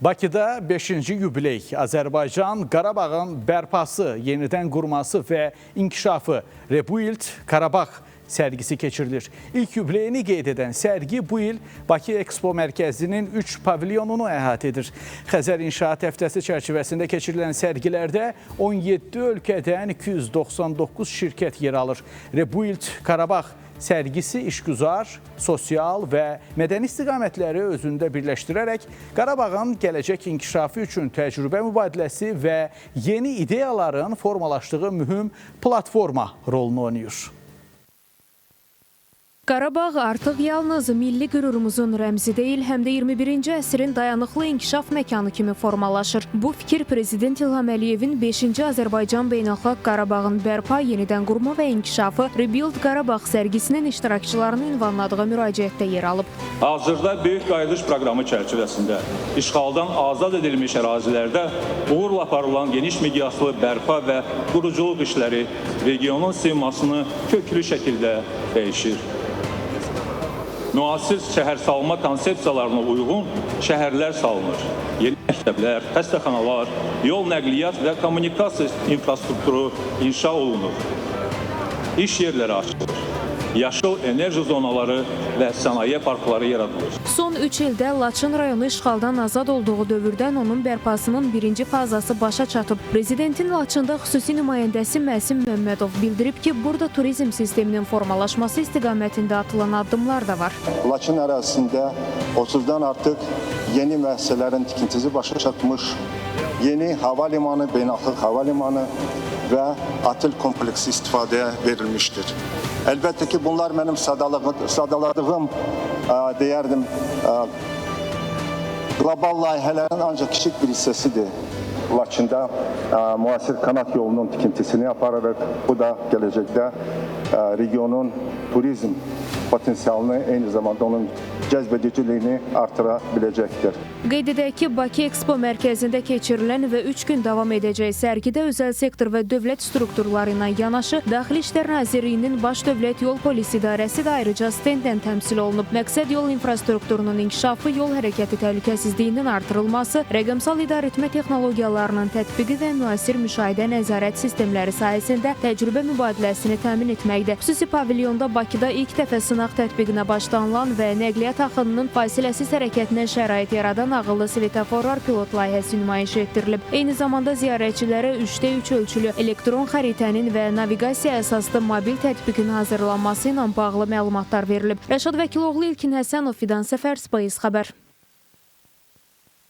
Bakıda 5-ci yubiley Azərbaycan Qarabağın bərpası, yenidən qurması və inkişafı Rebuild Qarabağ sərgisi keçirilir. İlk yubileyini qeyd edən sərgi bu il Bakı Ekspo Mərkəzinin 3 pavilyonunu əhatə edir. Xəzər İnşaat Həftəsi çərçivəsində keçirilən sərgilərdə 17 ölkədən 299 şirkət yer alır. Rebuild Qarabağ sərgisi işgüzar, sosial və mədəni istiqamətləri özündə birləşdirərək Qarabağın gələcək inkişafı üçün təcrübə mübadiləsi və yeni ideyaların formalaşdığı mühüm platforma rolunu oynayır. Qarabağ artıq yalnız milli qürurumuzun rəmzi deyil, həm də 21-ci əsrin dayanıqlı inkişaf məkanı kimi formalaşır. Bu fikir Prezident İlham Əliyevin 5-ci Azərbaycan Beynəlxalq Qarabağın bərpa, yenidən qurma və inkişafı Rebuild Qarabağ sərgisinin iştirakçılarını ünvanladığı müraciətdə yer alıb. Hazırda Böyük Qayıdış proqramı çərçivəsində işğaldan azad edilmiş ərazilərdə uğurla aparılan geniş miqyaslı bərpa və quruculuq işləri regionun simasını köklü şəkildə dəyişir. Müasir şəhərsalma konsepsiyalarına uyğun şəhərlər salınır. Yeni məktəblər, xəstəxanalar, yol nəqliyyat və kommunikasiya infrastrukturu inşa olunur. İş yerləri açılır. Yaşıl enerji zonaları və sənaye parkları yaradılır. Son 3 ildə Laçın rayonu işğaldan azad olduğu dövrdən onun bərpasının birinci fazası başa çatıb. Prezidentin Laçında xüsusi nümayəndəsi Məsim Məmmədov bildirib ki, burada turizm sisteminin formalaşması istiqamətində atılan addımlar da var. Laçın ərazisində 30-dan artıq yeni müəssisələrin tikintisi başa çatmış, yeni hava limanı, beynəlxalq hava limanı və otel kompleksi istifadəyə verilmişdir. Əlbəttə ki, bunlar mənim sadaladığım, deyərdim, qlobal layihələrin ancaq kiçik bir hissəsidir. Laçında müasir kanat yolunun tikintisini apararıq. Bu da gələcəkdə regionun turizm potensialını, eyni zamanda onun cəzbediciliyini artıra biləcəkdir. Qeyd edək ki, Bakı Ekspo Mərkəzində keçirilən və 3 gün davam edəcək sərgidə özəl sektor və dövlət strukturları ilə yanaşı, Daxili İşlər Nazirliyinin Baş Dövlət Yol Polis İdarəsi də ayrıca stendlə təmsil olunub. Məqsəd yol infrastrukturunun inkişafı, yol hərəkəti təhlükəsizliyinin artırılması, rəqəmsal idarəetmə texnologiyalarının tətbiqi və müasir müşahidə nəzarət sistemləri sayəsində təcrübə mübadiləsini təmin etməkdə. Xüsusi pavilyonda Bakıda ilk dəfə sınaq tətbiqinə başlanılan və nəqliyyat axınının fasiləsiz hərəkətinə şərait yaradan ağıllı svetoforlar pilot layihəsi nümayiş etdirilib. Eyni zamanda ziyarətçilərə 3x3 ölçülü elektron xəritənin və naviqasiya əsaslı mobil tətbiqin hazırlanması ilə bağlı məlumatlar verilib. Rəşad Vəkiloğlu, İlkin Həsənov, Fidan Səfər, Space xəbər.